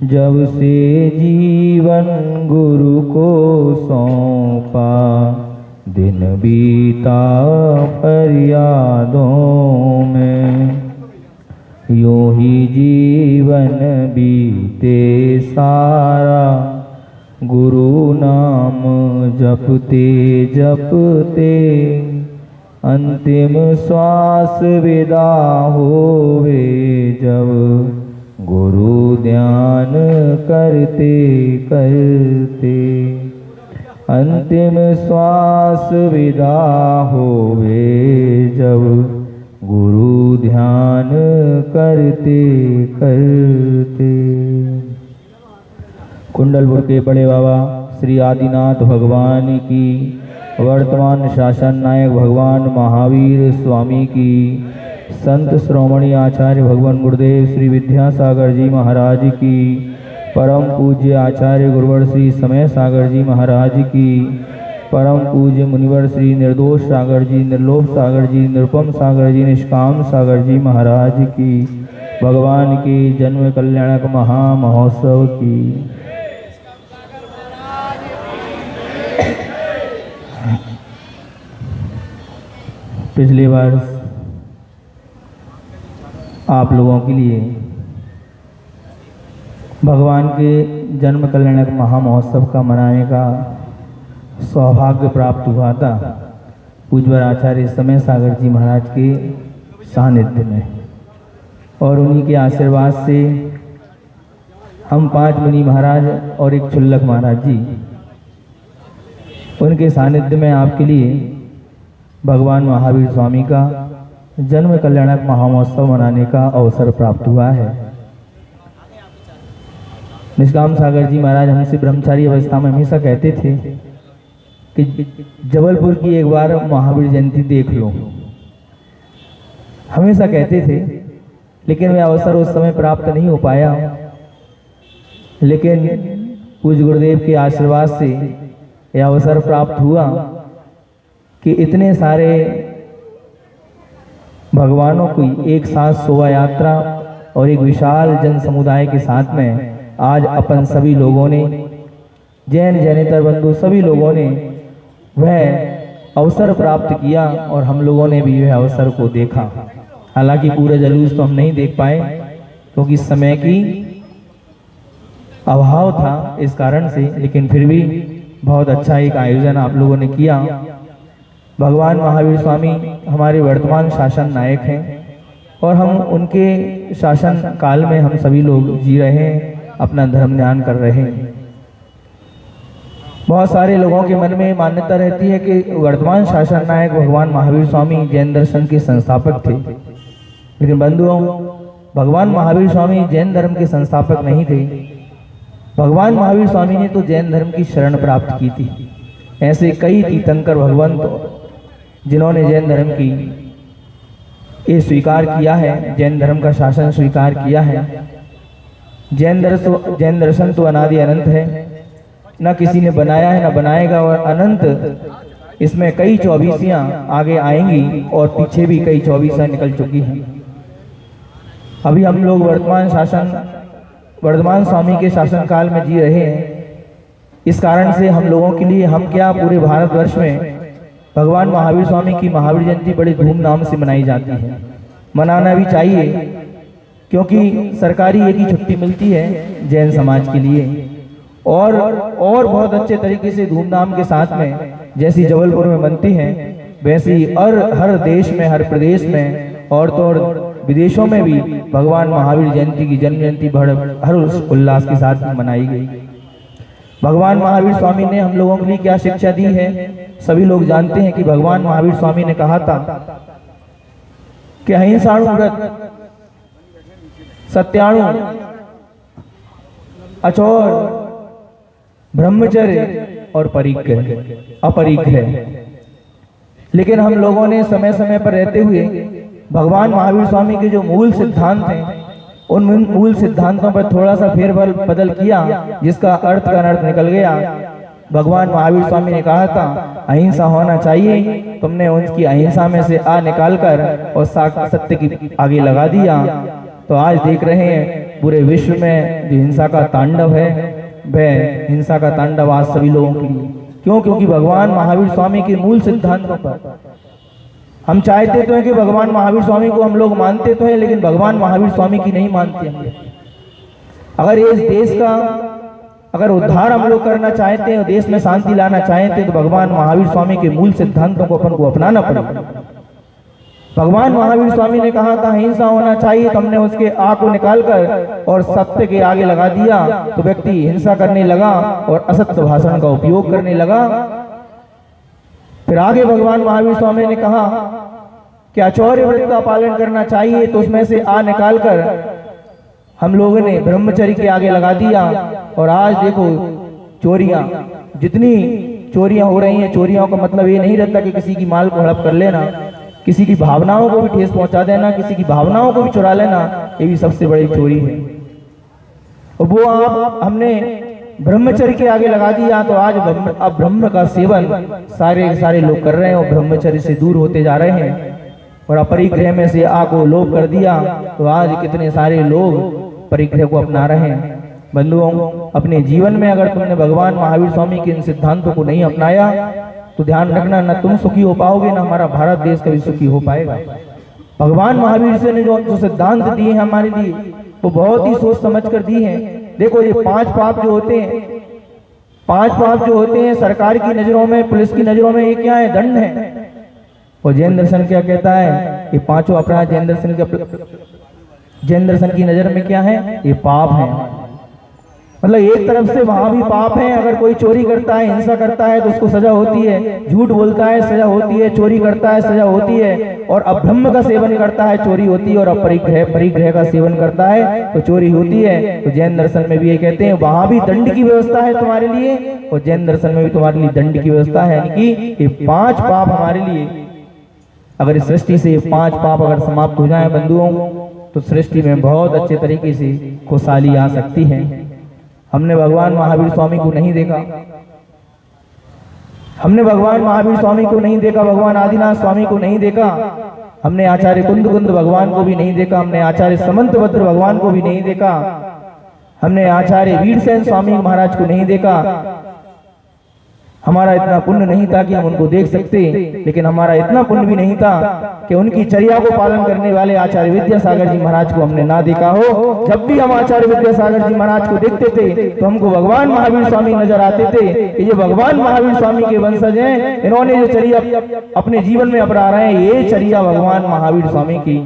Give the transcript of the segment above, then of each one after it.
जब से जीवन गुरु को सौंपा, दिन बीता फरियादों में। यूं ही जीवन बीते सारा, गुरु नाम जपते जपते। अंतिम श्वास विदा होवे जब, गुरु ध्यान करते करते। अंतिम श्वास विदा होवे जब, गुरु ध्यान करते करते। कुंडलपुर के बड़े बाबा श्री आदिनाथ भगवान की, वर्तमान शासन नायक भगवान महावीर स्वामी की, संत श्रोमणी आचार्य भगवान गुरुदेव श्री विद्यासागर जी महाराज की, परम पूज्य आचार्य गुरुवर श्री समय सागर जी महाराज की, परम पूज्य मुनिवर श्री निर्दोष सागर जी, निर्लोभ सागर जी, निरुपम सागर जी, निष्काम सागर जी महाराज की, भगवान की जन्म कल्याणक महामहोत्सव की। पिछले वर्ष आप लोगों के लिए भगवान के जन्म कल्याणक महामहोत्सव का मनाने का सौभाग्य प्राप्त हुआ था पूज्य आचार्य समय सागर जी महाराज के सानिध्य में, और उन्हीं के आशीर्वाद से हम 5 मुनि महाराज और एक छुल्लक महाराज जी, उनके सानिध्य में आपके लिए भगवान महावीर स्वामी का जन्म कल्याणक महामहोत्सव मनाने का अवसर प्राप्त हुआ है। निष्काम सागर जी महाराज हमसे ब्रह्मचारी अवस्था में हमेशा कहते थे कि जबलपुर की एक बार महावीर जयंती देख लो, हमेशा कहते थे, लेकिन वह अवसर उस समय प्राप्त नहीं हो पाया। लेकिन पूज्य गुरुदेव के आशीर्वाद से यह अवसर प्राप्त हुआ कि इतने सारे भगवानों की एक साथ शोभा यात्रा और एक विशाल जन समुदाय के साथ में आज अपन सभी लोगों ने, जैन जैनेतर बंधु सभी लोगों ने वह अवसर प्राप्त किया, और हम लोगों ने भी वह अवसर को देखा। हालांकि पूरा जुलूस तो हम नहीं देख पाए क्योंकि समय की अभाव था इस कारण से, लेकिन फिर भी बहुत अच्छा एक आयोजन आप लोगों ने किया। भगवान महावीर स्वामी हमारे वर्तमान शासन नायक हैं और हम उनके शासन काल में हम सभी लोग जी रहे हैं, अपना धर्म ध्यान कर रहे हैं। बहुत सारे लोगों के मन में मान्यता रहती है कि वर्तमान शासन नायक भगवान महावीर स्वामी जैन दर्शन के संस्थापक थे, लेकिन बंधुओं, भगवान महावीर स्वामी जैन धर्म के संस्थापक नहीं थे। भगवान महावीर स्वामी ने तो जैन धर्म की शरण प्राप्त की थी। ऐसे कई तीर्थंकर भगवंत जिन्होंने जैन धर्म की ये स्वीकार किया है, जैन धर्म का शासन स्वीकार किया है। जैन दर्शन तो अनादि अनंत है, न किसी ने बनाया है न बनाएगा, और अनंत इसमें कई 24 आगे आएंगी और पीछे भी कई 24 निकल चुकी हैं। अभी हम लोग वर्तमान स्वामी के शासन काल में जी रहे हैं। इस कारण से हम लोगों के लिए, हम क्या पूरे भारतवर्ष में भगवान महावीर स्वामी की महावीर जयंती बड़े धूमधाम से मनाई जाती है। मनाना भी चाहिए क्योंकि सरकारी एक ही छुट्टी मिलती है जैन समाज के लिए, और बहुत अच्छे तरीके से धूमधाम के साथ में जैसी जबलपुर में बनती है वैसी हर देश में, हर प्रदेश में और तो विदेशों में भी भगवान महावीर जयंती की जन्म जयंती हर उल्लास के साथ मनाई गई। भगवान महावीर स्वामी ने हम लोगों के लिए क्या शिक्षा दी है, सभी लोग जानते हैं कि भगवान महावीर स्वामी ने कहा था कि अहिंसाणु व्रत, सत्याणु, अचौर, ब्रह्मचर्य और अपरिग्रह। लेकिन हम लोगों ने समय समय पर रहते हुए भगवान महावीर स्वामी के जो मूल सिद्धांत हैं, उन मूल सिद्धांतों पर थोड़ा सा फेरबदल बदल किया, जिसका अर्थ का अनर्थ निकल गया। भगवान महावीर स्वामी ने कहा था अहिंसा होना चाहिए, तुमने उनकी अहिंसा में से निकाल कर और सत्य की आगे लगा दिया। तो आज देख रहे हैं पूरे विश्व में जो हिंसा का तांडव है, वह हिंसा का तांडव आज सभी लोगों के लिए। क्यों? क्योंकि भगवान महावीर स्वामी के मूल सिद्धांतों पर हम चाहते तो हैं कि भगवान महावीर स्वामी को हम लोग मानते तो हैं, लेकिन भगवान महावीर स्वामी की नहीं मानते हैं। अगर इस देश का अगर उद्धार हम लोग करना चाहते हैं और देश में शांति लाना चाहते हैं, तो भगवान महावीर स्वामी के मूल सिद्धांतों को अपन को अपनाना पड़ेगा। भगवान महावीर स्वामी ने कहा था हिंसा होना चाहिए, तो हमने उसके आग को निकालकर और सत्य के आगे लगा दिया, तो व्यक्ति हिंसा करने लगा और असत्य भाषण का उपयोग करने लगा। फिर आगे भगवान महावीर स्वामी ने कहा कि आचौर्य व्रत का पालन करना चाहिए, तो उसमें से आ निकालकर हम लोगों ने ब्रह्मचर्य के आगे लगा दिया। और आज देखो चोरियां, जितनी चोरियां हो रही हैं, चोरियों का मतलब ये नहीं रहता कि किसी की माल को हड़प कर लेना, किसी की भावनाओं को भी ठेस पहुंचा देना, किसी की भावनाओं को भी चुरा लेना, ये भी सबसे बड़ी चोरी है। और वो आप हमने ब्रह्मचर्य के आगे लगा दिया, तो आज अब ब्रह्म का सेवन सारे लोग कर रहे हैं और ब्रह्मचर्य से दूर होते जा रहे हैं और अपरिग्रह में से आ को लोप कर दिया। तो आज कितने सारे लोग परिग्रह को अपना रहे हैं। बंधुओं, अपने जीवन में अगर तुमने भगवान महावीर स्वामी के इन सिद्धांतों को नहीं अपनाया, तो ध्यान रखना, न तुम सुखी हो पाओगे, न हमारा भारत देश कभी सुखी हो पाएगा। भगवान महावीर से ने जो सिद्धांत दिए हैं हमारे लिए, वो बहुत ही सोच समझ कर दिए हैं। देखो ये 5 पाप जो होते हैं, 5 पाप जो होते हैं सरकार की नजरों में, पुलिस की नजरों में, ये क्या है? दंड है। और जैन दर्शन क्या कहता है? ये 5 अपराध जैन दर्शन की नजर में क्या है? ये पाप है। मतलब एक तरफ से वहां भी पाप है। अगर कोई चोरी करता है, हिंसा करता है, तो उसको सजा होती है, झूठ बोलता है सजा होती है, चोरी करता है सजा होती है, और अब्रह्म का सेवन करता है चोरी होती है, और परिग्रह का सेवन करता है तो चोरी होती है। तो जैन दर्शन में भी ये कहते हैं वहां भी दंड की व्यवस्था है तुम्हारे लिए, और जैन दर्शन में भी तुम्हारे लिए दंड की व्यवस्था है। यानी कि ये 5 पाप हमारे लिए, अगर इस सृष्टि से 5 पाप अगर समाप्त हो जाए बंधुओं, तो सृष्टि में बहुत अच्छे तरीके से खुशहाली आ सकती है। हमने भगवान महावीर स्वामी को नहीं देखा, हमने भगवान महावीर स्वामी को नहीं देखा, भगवान आदिनाथ स्वामी को नहीं देखा, हमने आचार्य कुंद भगवान को भी नहीं देखा, हमने आचार्य समंतभद्र भगवान को भी नहीं देखा, हमने आचार्य वीरसेन स्वामी महाराज को नहीं देखा। हमारा इतना पुण्य नहीं था कि हम उनको देख सकते, लेकिन हमारा इतना पुण्य भी नहीं था कि उनकी चर्या को पालन करने वाले आचार्य विद्यासागर जी महाराज को हमने ना देखा हो। जब भी हम आचार्य विद्यासागर जी महाराज को देखते थे, तो हमको भगवान महावीर स्वामी नजर आते थे कि ये भगवान महावीर स्वामी के वंशज हैं। इन्होंने जो चर्या अपने जीवन में अपना रहे हैं, ये चर्या भगवान महावीर स्वामी की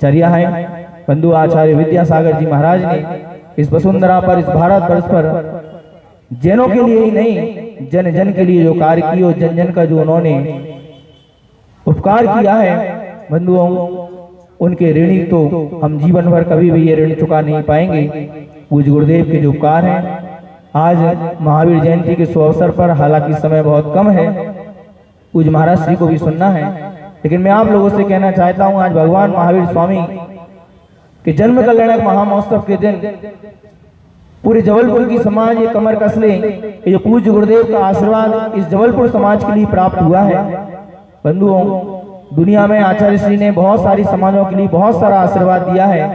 चर्या है। बंधु, आचार्य विद्यासागर जी महाराज ने इस वसुंधरा पर, इस भारत वर्ष पर जैनों के लिए ही नहीं, जन जन के लिए जो कार्य किया, जन जन का जो उन्होंने उपकार किया है बंधुओं, उनके ऋणी तो हम जीवन भर कभी भी ये ऋण चुका नहीं पाएंगे। पूज्य गुरुदेव के जो उपकार हैं, आज महावीर जयंती के शुभ अवसर पर, हालांकि समय बहुत कम है, पूज्य महाराज श्री को भी सुनना है, लेकिन मैं आप लोगों से कहना चाहता हूं, आज भगवान महावीर स्वामी के जन्म कल्याणक महामहोत्सव के दिन पूरे जबलपुर की समाज ये कमर कस ले, ये पूज्य गुरुदेव का आशीर्वाद इस जबलपुर समाज के लिए प्राप्त हुआ है। बंधुओं, दुनिया में आचार्य श्री ने बहुत सारी समाजों के लिए बहुत सारा आशीर्वाद दिया है,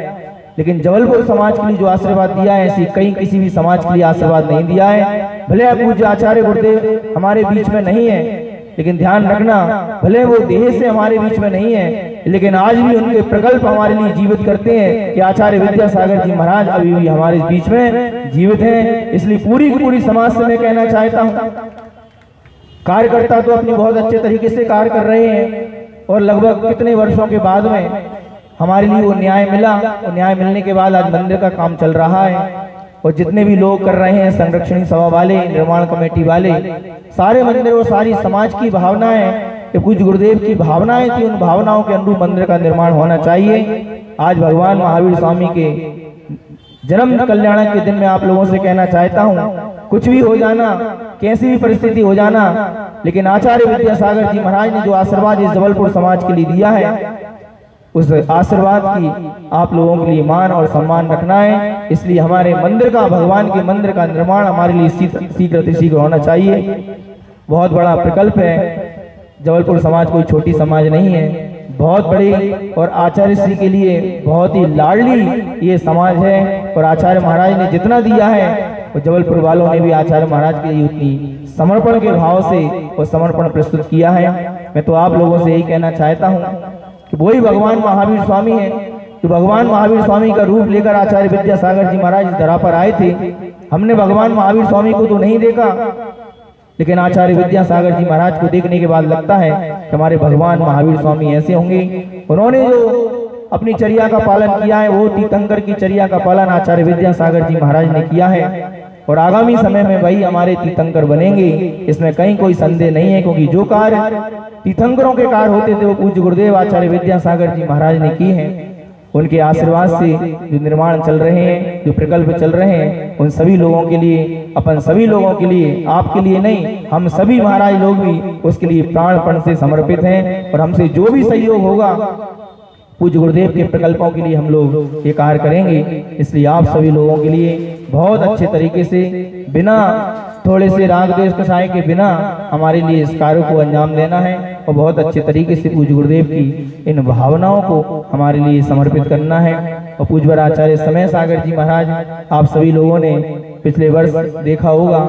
लेकिन जबलपुर समाज के लिए जो आशीर्वाद दिया है, ऐसी कहीं किसी भी समाज के लिए आशीर्वाद नहीं दिया है। भले पूज्य आचार्य गुरुदेव हमारे बीच में नहीं है, लेकिन ध्यान रखना, भले वो देह से हमारे बीच में नहीं है, लेकिन आज भी उनके प्रकल्प हमारे लिए जीवित करते हैं कि आचार्य विद्यासागर जी महाराज अभी भी हमारे बीच में जीवित हैं। इसलिए पूरी समाज से मैं कहना चाहता हूँ, कार्यकर्ता तो अपनी बहुत अच्छे तरीके से कार्य कर रहे हैं, और लगभग कितने वर्षों के बाद में हमारे लिए वो न्याय मिला, और न्याय मिलने के बाद आज मंदिर का काम चल रहा है। और जितने भी लोग कर रहे हैं, संरक्षणी सभा वाले, निर्माण कमेटी वाले, सारे मंदिर और सारी समाज की भावनाएं, कि पूज्य गुरुदेव की भावनाएं थी, उन भावनाओं के अनुरूप मंदिर का निर्माण होना चाहिए। आज भगवान महावीर स्वामी के जन्म कल्याणक के दिन में आप लोगों से कहना चाहता हूँ, कुछ भी हो जाना, कैसी भी परिस्थिति हो जाना, लेकिन आचार्य विद्यासागर जी महाराज ने जो आशीर्वाद इस जबलपुर समाज के लिए दिया है, उस आशीर्वाद की आप लोगों के लिए मान और सम्मान रखना है। इसलिए हमारे मंदिर का, भगवान के मंदिर का निर्माण हमारे लिए शीघ्र होना चाहिए। बहुत बड़ा प्रकल्प है। जबलपुर समाज कोई छोटी समाज नहीं है, बहुत बड़ी और आचार्य श्री के लिए बहुत ही लाडली ये समाज है। और आचार्य महाराज ने जितना दिया है और जबलपुर वालों ने भी आचार्य महाराज के लिए उतनी समर्पण के भाव से और समर्पण प्रस्तुत किया है। मैं तो आप लोगों से यही कहना चाहता हूँ कि वही भगवान महावीर स्वामी है जो भगवान महावीर स्वामी का रूप लेकर आचार्य विद्यासागर जी महाराज इस धरा पर आए थे। हमने भगवान महावीर स्वामी को तो नहीं देखा, लेकिन आचार्य विद्यासागर जी महाराज को देखने के बाद लगता है कि हमारे भगवान महावीर स्वामी ऐसे होंगे। उन्होंने जो अपनी चर्या का पालन किया है वो तीर्थंकर की चर्या का पालन आचार्य विद्यासागर जी महाराज ने किया है और आगामी समय में वही हमारे तीर्थंकर बनेंगे, इसमें कहीं कोई संदेह नहीं है। क्योंकि जो कार्य तीर्थंकरों के कार्य होते थे वो पूज्य गुरुदेव आचार्य विद्यासागर जी महाराज ने किए हैं। उनके आशीर्वाद से जो निर्माण चल रहे हैं, जो प्रकल्प चल रहे हैं, उन सभी लोगों के लिए, अपन सभी लोगों के लिए, आपके लिए नहीं, हम सभी महाराज लोग भी उसके लिए प्राणपण से समर्पित हैं। और हमसे जो भी सहयोग होगा पूज्य गुरुदेव के प्रकल्पों के लिए हम लोग ये कार्य करेंगे। इसलिए आप सभी लोगों के लिए बहुत अच्छे तरीके से बिना थोड़े से राग द्वेष कषाय के बिना हमारे लिए इस कार्य को अंजाम देना है और बहुत अच्छे तरीके से पूज्य गुरुदेव की इन भावनाओं को हमारे लिए समर्पित करना है। और पूज्यवर आचार्य समय सागर जी महाराज, आप सभी लोगों ने पिछले वर्ष देखा होगा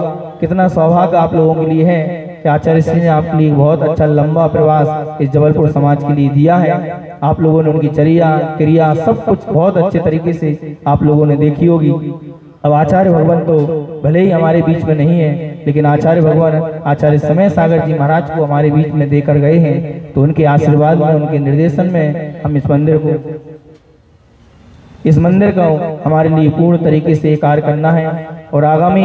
कितना सौभाग्य आप लोगों के लिए है कि आचार्य श्री ने आपके लिए बहुत अच्छा लंबा प्रवास इस जबलपुर समाज के लिए दिया है। आप लोगों ने उनकी चर्या क्रिया सब कुछ बहुत अच्छे तरीके से आप लोगों ने देखी होगी। अब आचार्य भगवान तो भले ही हमारे बीच में नहीं है, लेकिन आचार्य भगवान आचार्य समय सागर जी महाराज को हमारे बीच में देकर गए हैं। तो उनके आशीर्वाद में, उनके निर्देशन में हम इस मंदिर को हमारे लिए पूर्ण तरीके से कार्य करना है। और आगामी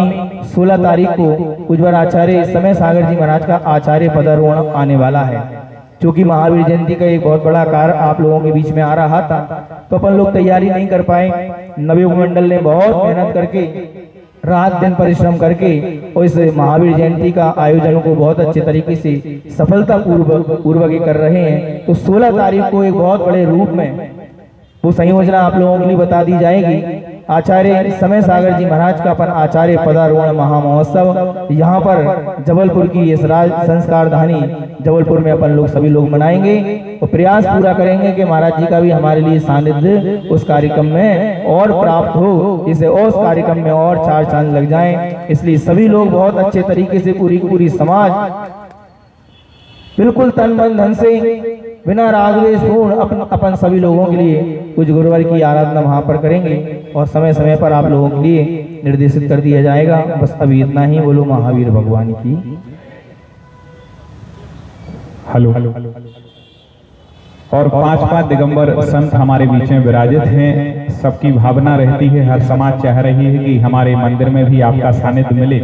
16 तारीख को पूज्यवर आचार्य समय सागर जी महाराज का आचार्य पदारोहण आने वाला है। क्योंकि महावीर जयंती का एक बहुत बड़ा कार्य आप लोगों के बीच में आ रहा था, तो अपन लोग तैयारी नहीं कर पाए। नवयुग मंडल ने बहुत मेहनत करके, रात दिन परिश्रम करके और इस महावीर जयंती का आयोजन को बहुत अच्छे तरीके से सफलता पूर्वक कर रहे हैं। तो 16 तारीख को एक बहुत बड़े रूप में वो संयोजना आप लोगों के लिए बता दी जाएगी। आचार्य समय सागर जी महाराज का अपन आचार्य पदारोहण महामहोत्सव यहाँ पर जबलपुर की इस राज संस्कार धानी जबलपुर में अपन लोग सभी लोग मनाएंगे और प्रयास पूरा करेंगे कि महाराज जी का भी हमारे लिए सानिध्य उस कार्यक्रम में और प्राप्त हो, इसे और उस कार्यक्रम में और 4 चांद लग जाएं। इसलिए सभी लोग बहुत अच्छे तरीके से पूरी समाज बिल्कुल तन मन धन से बिना राग द्वेष पूर्ण अपन सभी लोगों के लिए कुछ गुरुवर की आराधना वहां पर करेंगे और समय समय पर आप लोगों के लिए निर्देशित कर दिया जाएगा। बस अभी इतना ही। बोलो महावीर भगवान की। हेलो। और 5 दिगंबर संत हमारे बीच में विराजित हैं। सबकी भावना रहती है, हर समाज चाह रही है कि हमारे मंदिर में भी आपका सानिध्य मिले।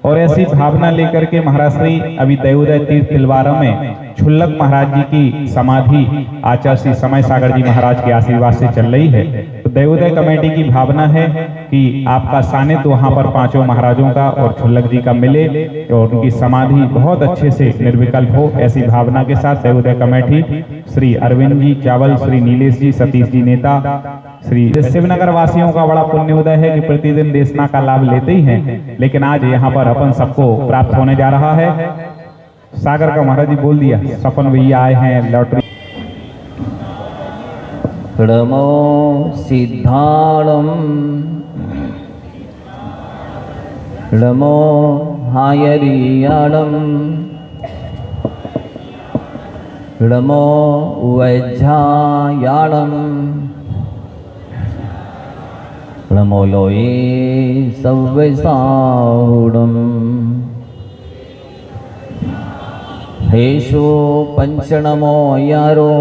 और ऐसी भावना लेकर के महाराज श्री अभी देवोदय तीर्थ तिलवारा में छुल्लक महाराज जी की समाधि आचार्य श्री समय सागर जी महाराज के आशीर्वाद से चल रही है। तो देवोदय कमेटी की भावना है कि आपका सानिध्य वहां पर 5 महाराजों का और छुल्लक जी का मिले और उनकी समाधि बहुत अच्छे से निर्विकल्प हो। ऐसी भावना के साथ देवोदय कमेटी श्री अरविंद जी चावल, श्री नीलेश जी, सतीश जी नेता, श्री शिवनगर वासियों का बड़ा पुण्योदय है कि प्रतिदिन देशना का लाभ लेते ही हैं, लेकिन आज यहाँ पर अपन सबको प्राप्त होने जा रहा है। सागर का महाराज जी बोल दिया, सपन भैया आए हैं लॉटरी। नमो सिद्धाणम नमो हायरियाणम नमो वैज्झायाणम नमो लोये सव्यसाहुडम हेशो पंचनमो यारो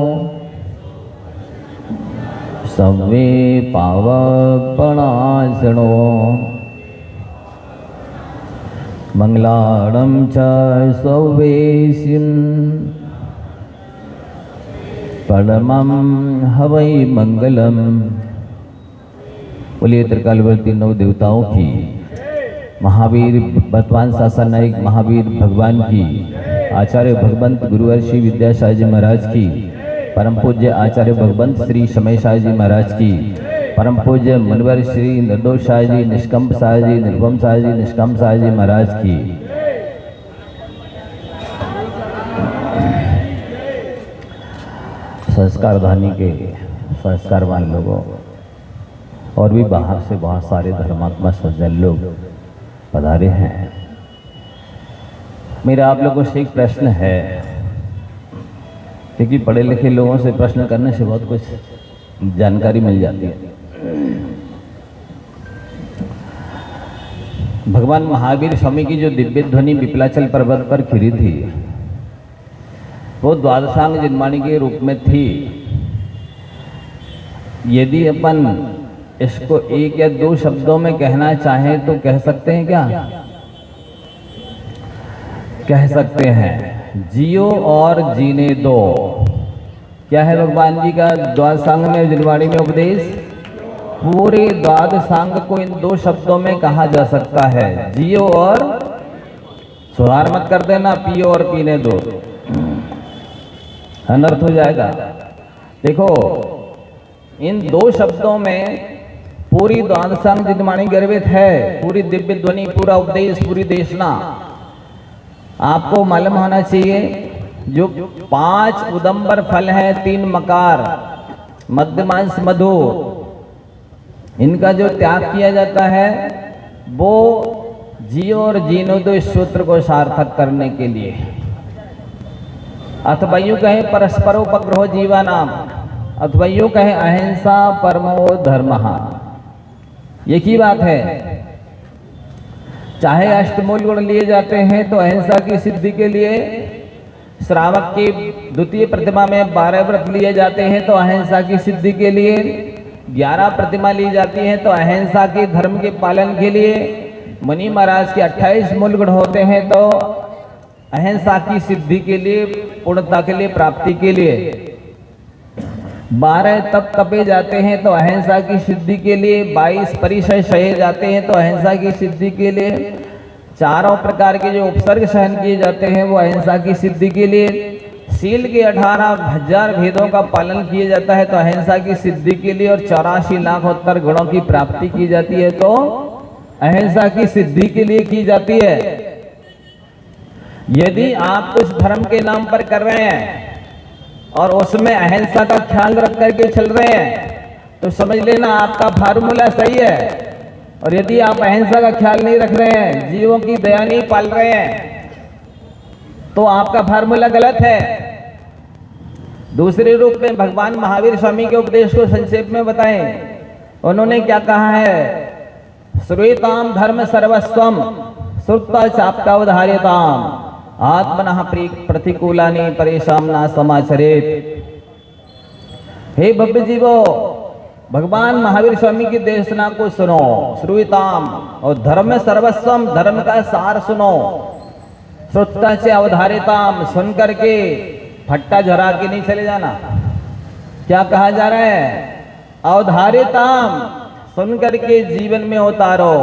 सवे पावपणासनो मंगलाणं च सवेशिं परमं हवै मंगलम। बोलिए त्रिकालवर्ती 9 देवताओं की, महावीर वर्तमान शासन नायक महावीर भगवान की, आचार्य भगवंत गुरुवर श्री विद्यासागर जी महाराज की, परम पूज्य आचार्य भगवंत श्री समय सागर जी महाराज की, परम पूज्य मुनिवर श्री निर्दोष सागर जी, निष्कंप सागर जी, निर्भम सागर जी, निष्कंप सागर जी महाराज की, संस्कारधानी के संस्कारवान लोगों और भी बाहर से बहुत सारे धर्मात्मा सज्जन लोग पधारे हैं। मेरा आप लोगों से एक प्रश्न है, क्योंकि पढ़े लिखे लोगों से प्रश्न करने से बहुत कुछ जानकारी मिल जाती है। भगवान महावीर स्वामी की जो दिव्य ध्वनि विपलाचल पर्वत पर खिरी थी, वो द्वादशांग जिनवाणी के रूप में थी। यदि अपन इसको एक या दो शब्दों में कहना चाहें तो कह सकते हैं क्या? कह सकते हैं, जियो और जीने दो। क्या है भगवान जी का द्वादशांग में जिनवाणी में उपदेश? पूरे द्वादशांग को इन दो शब्दों में कहा जा सकता है, जियो और, सुधार मत कर देना, पियो और पीने दो, अनर्थ हो जाएगा। देखो, इन दो शब्दों में पूरी द्वादशांग जिनवाणी गर्भित है, पूरी दिव्य ध्वनि, पूरा उपदेश, पूरी देशना। आपको मालूम होना चाहिए, जो 5 उदंबर फल है, 3 मकार, मध्यमांश, मधु, इनका जो त्याग किया जाता है वो जियो और जीनो दो इस सूत्र को सार्थक करने के लिए। अथवा यूं कहे परस्परोपग्रहो जीवानाम, अथवा यूं कहे अहिंसा परमो धर्मः। एक ही बात है। चाहे अष्टमूल गुण लिए जाते हैं तो अहिंसा की सिद्धि के लिए, श्रावक की द्वितीय प्रतिमा में 12 व्रत लिए जाते हैं तो अहिंसा की सिद्धि के लिए, 11 प्रतिमा ली जाती है तो अहिंसा के धर्म के पालन के लिए, मुनि महाराज के 28 मूल गुण होते हैं तो अहिंसा की सिद्धि के लिए, पूर्णता के लिए, प्राप्ति के लिए, 12 तप तपे जाते हैं तो अहिंसा की सिद्धि के लिए, 22 परिचय सहे जाते हैं तो अहिंसा की सिद्धि के लिए, 4 प्रकार के जो उपसर्ग सहन किए जाते हैं वो अहिंसा की सिद्धि के लिए, शील के 18,000 भेदों का पालन किया जाता है तो अहिंसा की सिद्धि के लिए, और 84 लाख उत्तर गुणों की प्राप्ति की जाती है तो अहिंसा की सिद्धि के लिए की जाती है। यदि आप कुछ धर्म के नाम पर कर रहे हैं और उसमें अहिंसा का ख्याल रख करके चल रहे हैं तो समझ लेना आपका फार्मूला सही है। और यदि आप अहिंसा का ख्याल नहीं रख रहे हैं, जीवों की दया नहीं पाल रहे हैं, तो आपका फार्मूला गलत है। दूसरे रूप में भगवान महावीर स्वामी के उपदेश को संक्षेप में बताएं। उन्होंने क्या कहा है? श्रूयताम धर्म सर्वस्वम श्रुत्वा चाप्ता उदार्यताम आत्मनः प्रतिकूलानि परेशान न समाचरेत। हे भव्य जीवो, भगवान महावीर स्वामी की देशना को सुनो, श्रूयताम, और धर्म सर्वस्वम, धर्म का सार सुनो, श्रुत्वा से अवधारिताम, सुन करके फट्टा झरा के नहीं चले जाना। क्या कहा जा रहा है? अवधारिताम, सुन करके जीवन में उतारो।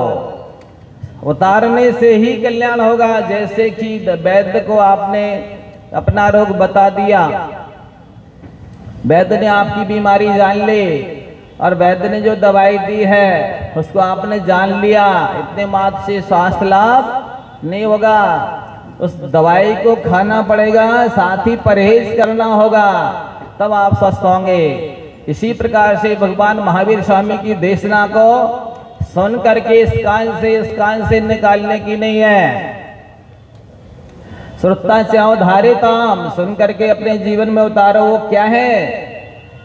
उतारने से ही कल्याण होगा। जैसे कि वैद्य को आपने अपना रोग बता दिया, वैद्य ने आपकी बीमारी जान ली और वैद्य ने जो दवाई दी है उसको आपने जान लिया, इतने मात्र से स्वास्थ्य लाभ नहीं होगा। उस दवाई को खाना पड़ेगा, साथ ही परहेज करना होगा, तब आप स्वस्थ होंगे। इसी प्रकार से भगवान महावीर स्वामी की देशना को सुन करके इस कान से निकालने की नहीं है। श्रुत्वा से अवधारिताम, सुन करके अपने जीवन में उतारो। वो क्या है?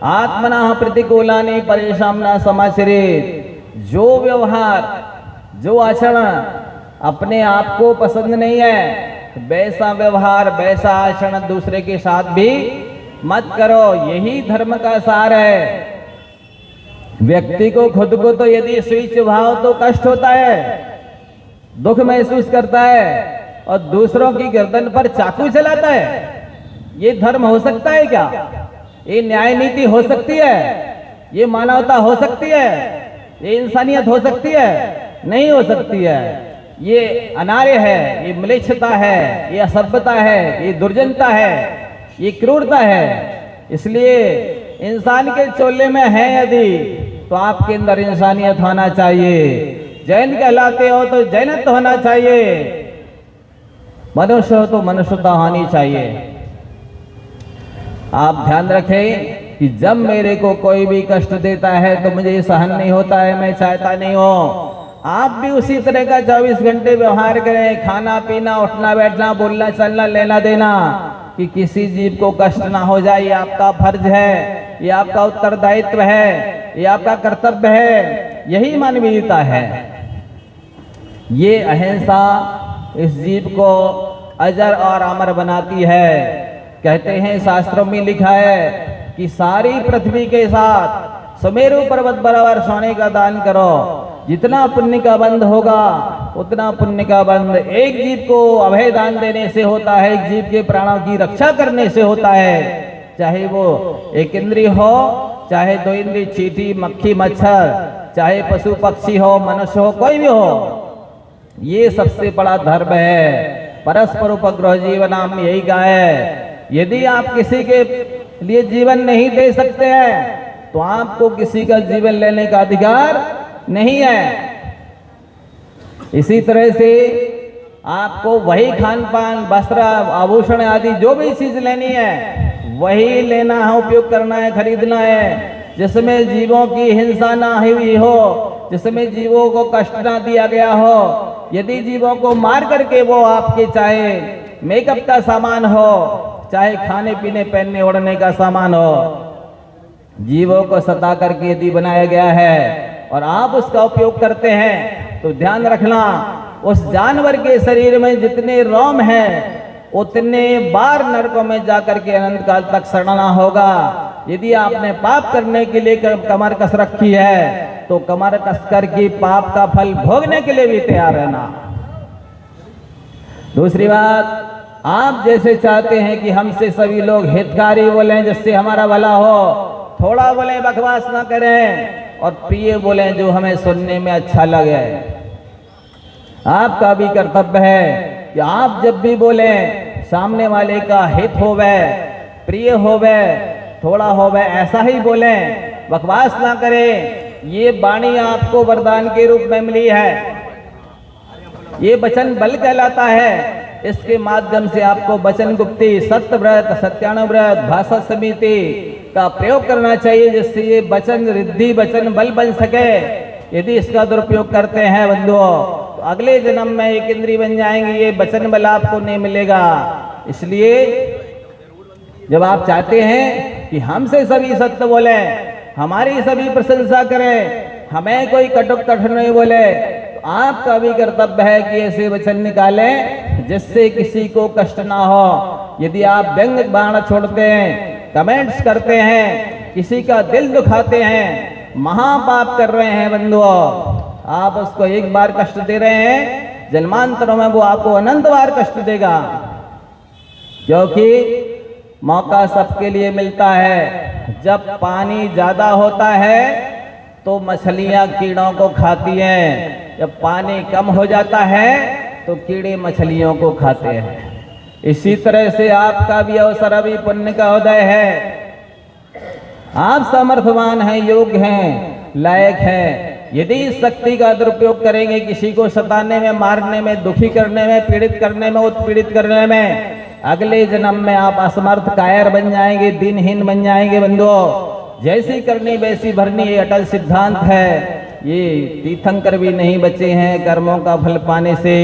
आत्मनः प्रतिकूलानि परेशान न समाचरेत। जो व्यवहार, जो आचरण अपने आप को पसंद नहीं है, वैसा व्यवहार, वैसा आचरण दूसरे के साथ भी मत करो। यही धर्म का सार है। व्यक्ति को खुद को तो यदि स्वीच भाव तो कष्ट होता है, दुख महसूस करता है, और दूसरों की गर्दन पर चाकू चलाता है। ये धर्म हो सकता है क्या? ये न्याय नीति हो सकती है? ये मानवता हो सकती है? ये इंसानियत हो सकती है? नहीं हो सकती है। ये अनार्य है, ये म्लेच्छता है, ये असभ्यता है, ये दुर्जनता है, ये क्रूरता है। इसलिए इंसान के चोले में है यदि, तो आपके अंदर इंसानियत होना चाहिए। जैन कहलाते हो तो जैनत्व होना चाहिए, मनुष्य हो तो मनुष्यता होनी चाहिए। आप ध्यान रखें, कि जब मेरे को कोई भी कष्ट देता है तो मुझे सहन नहीं होता है, मैं चाहता नहीं हूँ। आप भी उसी तरह का 24 घंटे व्यवहार करें, खाना पीना, उठना बैठना, बोलना चलना, लेना देना, कि किसी जीव को कष्ट ना हो जाए। ये आपका फर्ज है, ये आपका उत्तरदायित्व है, ये आपका कर्तव्य है। यही मानवीयता है। ये अहिंसा इस जीव को अजर और अमर बनाती है। कहते हैं, शास्त्रों में लिखा है कि सारी पृथ्वी के साथ सुमेरु पर्वत बराबर सोने का दान करो। जितना पुण्य का बंध होगा उतना पुण्य का बंध एक जीव को अभय दान देने से होता है, एक जीव के प्राणों की रक्षा करने से होता है। चाहे वो एक इंद्रिय हो, चाहे दो इंद्रिय, चींटी, मक्खी, मच्छर, चाहे पशु पक्षी हो, मनुष्य हो, कोई भी हो। ये सबसे बड़ा धर्म है। परस्पर उपग्रह जीवनाम यही का है। यदि आप किसी के लिए जीवन नहीं दे सकते हैं तो आपको किसी का जीवन लेने का अधिकार नहीं है। इसी तरह से आपको वही खान पान, वस्त्र, आभूषण आदि जो भी चीज लेनी है वही लेना है, उपयोग करना है, खरीदना है, जिसमें जीवों की हिंसा ना हुई हो, जिसमें जीवों को कष्ट ना दिया गया हो। यदि जीवों को मार करके वो आपके चाहे मेकअप का सामान हो, चाहे खाने पीने पहनने ओढ़ने का सामान हो, जीवों को सता करके यदि बनाया गया है और आप उसका उपयोग करते हैं तो ध्यान रखना, उस जानवर के शरीर में जितने रोम हैं उतने बार नरकों में जाकर के अनंत काल तक सड़ना होगा। यदि आपने पाप करने के लिए कमर कस रखी है तो कमर कसकर की पाप का फल भोगने के लिए भी तैयार रहना। दूसरी बात, आप जैसे चाहते हैं कि हमसे सभी लोग हितकारी बोलें जिससे हमारा भला हो, थोड़ा बोले बकवास ना करें और प्रिय बोलें जो हमें सुनने में अच्छा लगे। आपका भी कर्तव्य है कि आप जब भी बोलें सामने वाले का हित होवे, प्रिय होवे, थोड़ा होवे, ऐसा ही बोलें, बकवास ना करें। ये वाणी आपको वरदान के रूप में मिली है। ये वचन बल कहलाता है। इसके माध्यम से आपको वचन गुप्ति, सत्यव्रत, सत्यानुव्रत, भाषा समिति का प्रयोग करना चाहिए, जिससे ये वचन रिद्धि, वचन बल बन सके। यदि इसका दुरुपयोग करते हैं बंधुओं तो अगले जन्म में एक इंद्री बन जाएंगे, ये वचन बल आपको नहीं मिलेगा। इसलिए जब आप चाहते हैं कि हमसे सभी सत्य बोले, हमारी सभी प्रशंसा करें, हमें कोई कटुक कठोर नहीं बोले, तो आपका भी कर्तव्य है कि ऐसे वचन निकालें जिससे किसी को कष्ट ना हो। यदि आप व्यंग बाण छोड़ते हैं, कमेंट्स करते हैं, किसी का दिल दुखाते हैं, महापाप कर रहे हैं बंधुओं। आप उसको एक बार कष्ट दे रहे हैं, जन्मांतरों में वो आपको अनंत बार कष्ट देगा, क्योंकि मौका सबके लिए मिलता है। जब पानी ज्यादा होता है तो मछलियां कीड़ों को खाती हैं, जब पानी कम हो जाता है तो कीड़े मछलियों को खाते हैं। इसी तरह से आपका भी अवसर अभी पुण्य का उदय है। आप सामर्थ्यवान हैं, योग्य हैं, लायक हैं। यदि इस शक्ति का दुरुपयोग करेंगे किसी को सताने में, मारने में, दुखी करने में, पीड़ित करने में, उत्पीड़ित करने में, अगले जन्म में आप असमर्थ कायर बन जाएंगे, दिनहीन बन जाएंगे बंधुओं। जैसी करनी वैसी भरनी, ये अटल सिद्धांत है। ये तीर्थंकर भी नहीं बचे हैं कर्मों का फल पाने से।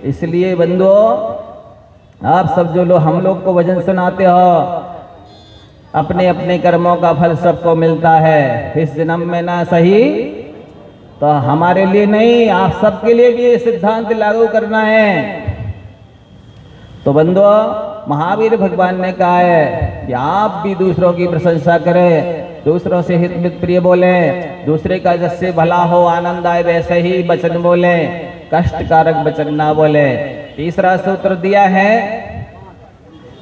इसलिए बंधुओं, आप सब जो लोग हम लोग को भजन सुनाते हो, अपने अपने कर्मों का फल सबको मिलता है। इस जन्म में ना सही तो हमारे लिए नहीं, आप सबके लिए भी ये सिद्धांत लागू करना है। तो बंधुओं, महावीर भगवान ने कहा है कि आप भी दूसरों की प्रशंसा करें, दूसरों से हित मित प्रिय बोले, दूसरे का जैसे भला हो, आनंद आए वैसे ही वचन बोले, कष्टकारक वचन ना बोले। तीसरा सूत्र दिया है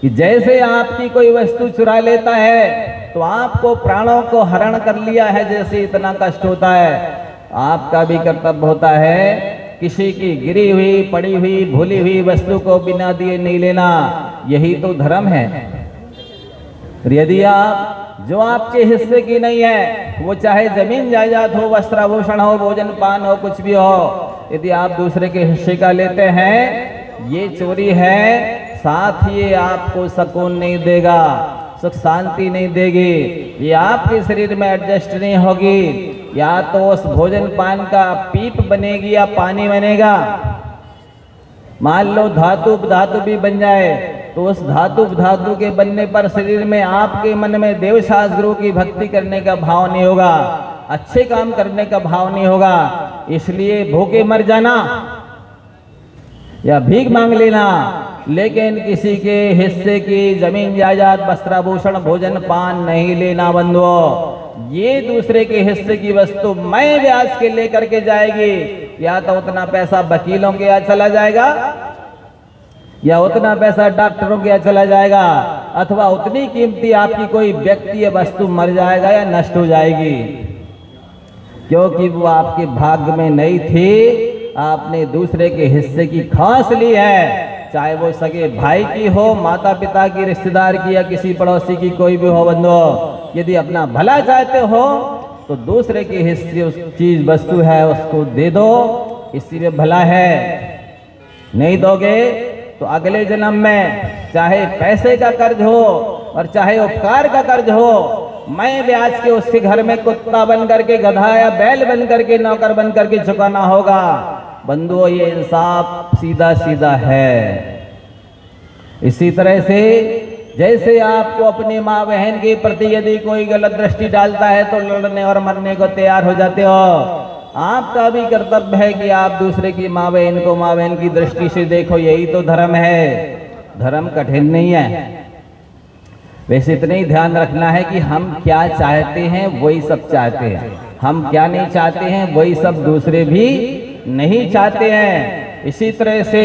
कि जैसे आपकी कोई वस्तु चुरा लेता है तो आपको प्राणों को हरण कर लिया है, जैसे इतना कष्ट होता है। आपका भी कर्तव्य होता है किसी की गिरी हुई, पड़ी हुई, भूली हुई वस्तु को बिना दिए नहीं लेना। यही तो धर्म है। यदि आप जो आपके हिस्से की नहीं है, वो चाहे जमीन जायदाद हो, वस्त्र आभूषण हो, भोजन पान हो, कुछ भी हो, यदि आप दूसरे के हिस्से का लेते हैं, ये चोरी है। साथ ही आपको सुकून नहीं देगा, सुख शांति नहीं देगी, ये आपके शरीर में एडजस्ट नहीं होगी। या तो उस भोजन पान का पीप बनेगी या पानी बनेगा। मान लो धातु धातु भी बन जाए तो उस धातु धातु के बनने पर शरीर में आपके मन में देवशास्त्र गुरु की भक्ति करने का भाव नहीं होगा, अच्छे काम करने का भाव नहीं होगा। इसलिए भूखे मर जाना या भीख मांग लेना, लेकिन किसी के हिस्से की जमीन जायदाद वस्त्राभूषण भोजन पान नहीं लेना बंधुओं। ये दूसरे के हिस्से की वस्तु मैं ब्याज के लेकर के जाएगी, या तो उतना पैसा वकीलों के यहाँ चला जाएगा या उतना पैसा डॉक्टरों के यहाँ चला जाएगा, अथवा उतनी कीमती आपकी कोई व्यक्ति या वस्तु मर जाएगा या नष्ट हो जाएगी, क्योंकि वो आपके भाग्य में नहीं थी। आपने दूसरे के हिस्से की खास ली है, चाहे वो सगे भाई की हो, माता पिता की, रिश्तेदार की, या किसी पड़ोसी की, कोई भी हो बंधुओं। यदि अपना भला चाहते हो तो दूसरे के हिस्से उस चीज वस्तु है उसको दे दो, इसी में भला है। नहीं दोगे तो अगले जन्म में चाहे पैसे का कर्ज हो और चाहे उपकार का कर्ज हो, मैं ब्याज के उसके घर में कुत्ता बन करके, गधा या बैल बन करके, नौकर बन करके चुकाना होगा। बंधुओं, ये इंसाफ सीधा सीधा है। इसी तरह से जैसे आपको अपनी माँ बहन के प्रति यदि कोई गलत दृष्टि डालता है तो लड़ने और मरने को तैयार हो जाते हो, आपका भी कर्तव्य है कि आप दूसरे की माँ बहन को माँ बहन की दृष्टि से देखो। यही तो धर्म है, धर्म कठिन नहीं है। वैसे इतना ही ध्यान रखना है कि हम क्या चाहते हैं वही सब चाहते हैं, हम क्या नहीं चाहते हैं वही सब दूसरे भी नहीं चाहते हैं। इसी तरह से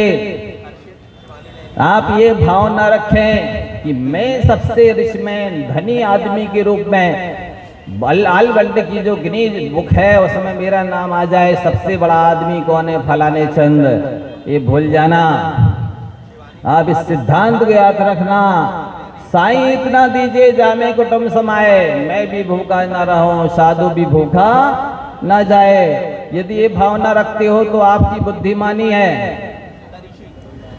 आप ये भाव ना रखें कि मैं सबसे रिच में धनी आदमी के रूप में आल वर्ल्ड की जो गिनीज बुक है उसमें मेरा नाम आ जाए, सबसे बड़ा आदमी कौन है, फलाने चंद। ये भूल जाना। आप इस सिद्धांत को याद रखना, साईं इतना दीजिए जामे कुटुंब समाए, मैं भी भूखा ना रहूं, साधु भी भूखा ना जाए। यदि ये भावना रखते हो तो आपकी बुद्धिमानी है।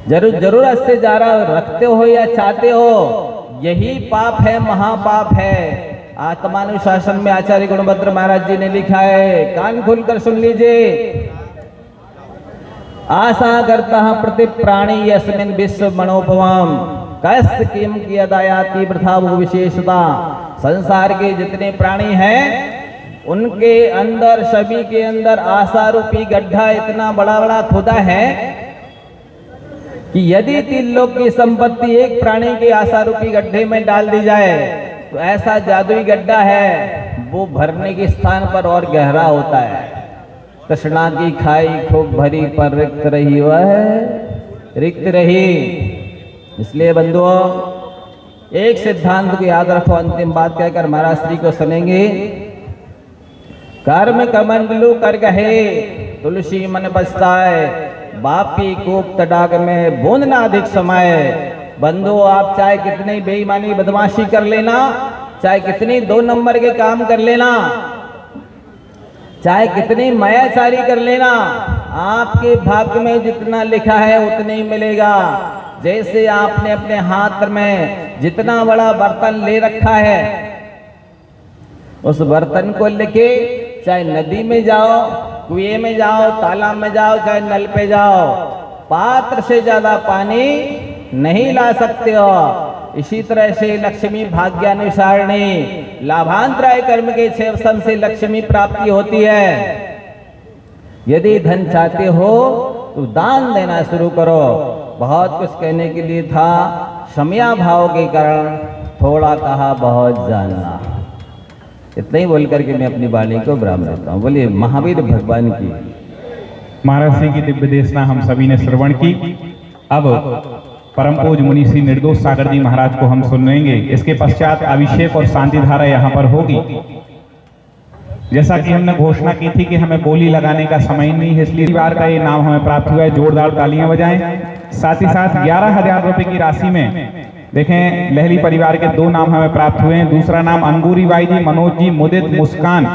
जरूरत से ज्यादा रखते हो या चाहते हो, यही पाप है, महापाप है। आत्मानुशासन में आचार्य गुणभद्र महाराज जी ने लिखा है, कान खोलकर सुन लीजिए। आशा करता प्रति प्राणी यस्मिन विश्व मनोपवम कस्य किम की अदायाति वृथा वो विशेषता। संसार के जितने प्राणी हैं उनके अंदर, सभी के अंदर आशा रूपी गड्ढा इतना बड़ा बड़ा खुदा है कि यदि 3 लोक की संपत्ति एक प्राणी के आशा रूपी गड्ढे में डाल दी जाए तो ऐसा जादुई गड्ढा है, वो भरने के स्थान पर और गहरा होता है। तृष्णा की खाई खूब भरी पर रिक्त रही, वह रिक्त रही। इसलिए बंधुओं, एक सिद्धांत को याद रखो। अंतिम बात कहकर महाराज श्री को सुनेंगे। कर्म कमंडलू कर गहे तुलसी मन बसताए, बापी कोप तडाग में बूंद ना अधिक समाए। बंधुओं, आप चाहे कितनी बेईमानी बदमाशी कर लेना, चाहे कितनी 2 नंबर के काम कर लेना, चाहे कितनी मायाचारी कर लेना, आपके भाग्य में जितना लिखा है उतना ही मिलेगा। जैसे आपने अपने हाथ में जितना बड़ा बर्तन ले रखा है, उस बर्तन को लेके चाहे नदी में जाओ, कुएं में जाओ, तालाब में जाओ, चाहे नल पे जाओ, पात्र से ज्यादा पानी नहीं ला सकते हो। इसी तरह से लक्ष्मी भाग्यानुसारिणी, लाभांतराय कर्म के सेवन से लक्ष्मी प्राप्ति होती है। यदि धन चाहते हो तो दान देना शुरू करो। बहुत कुछ कहने के लिए था, समया भाव के कारण थोड़ा कहा, बहुत जानना। इतना ही बोल करके मैं अपनी वाणी को विराम देता हूँ। बोलिए महावीर भगवान की। महाराज श्री की दिव्य देशना हम सभी ने श्रवण की। अब परम पूज्य मुनि श्री निर्दोष सागर जी महाराज को हम सुनेंगे। इसके पश्चात अभिषेक और शांति धारा यहाँ पर होगी। जैसा कि हमने घोषणा की थी कि हमें बोली लगाने का समय नहीं है, इसलिए बार का ये नाम हमें प्राप्त हुआ है। जोरदार तालियां बजाएं। साथ ही साथ 11,000 रुपए की राशि में देखें लहली परिवार के 2 नाम हमें प्राप्त हुए हैं। दूसरा नाम अंगूरी बाई जी, मनोज जी, मुदित, मुस्कान,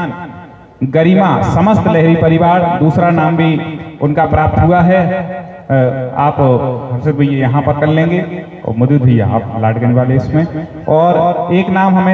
गरिमा, समस्त लहरी परिवार, दूसरा नाम भी उनका प्राप्त हुआ है। आप हर्षद भैया यहाँ पर कर लेंगे और मधु भैया आप लाडगंज वाले इसमें, और एक नाम हमें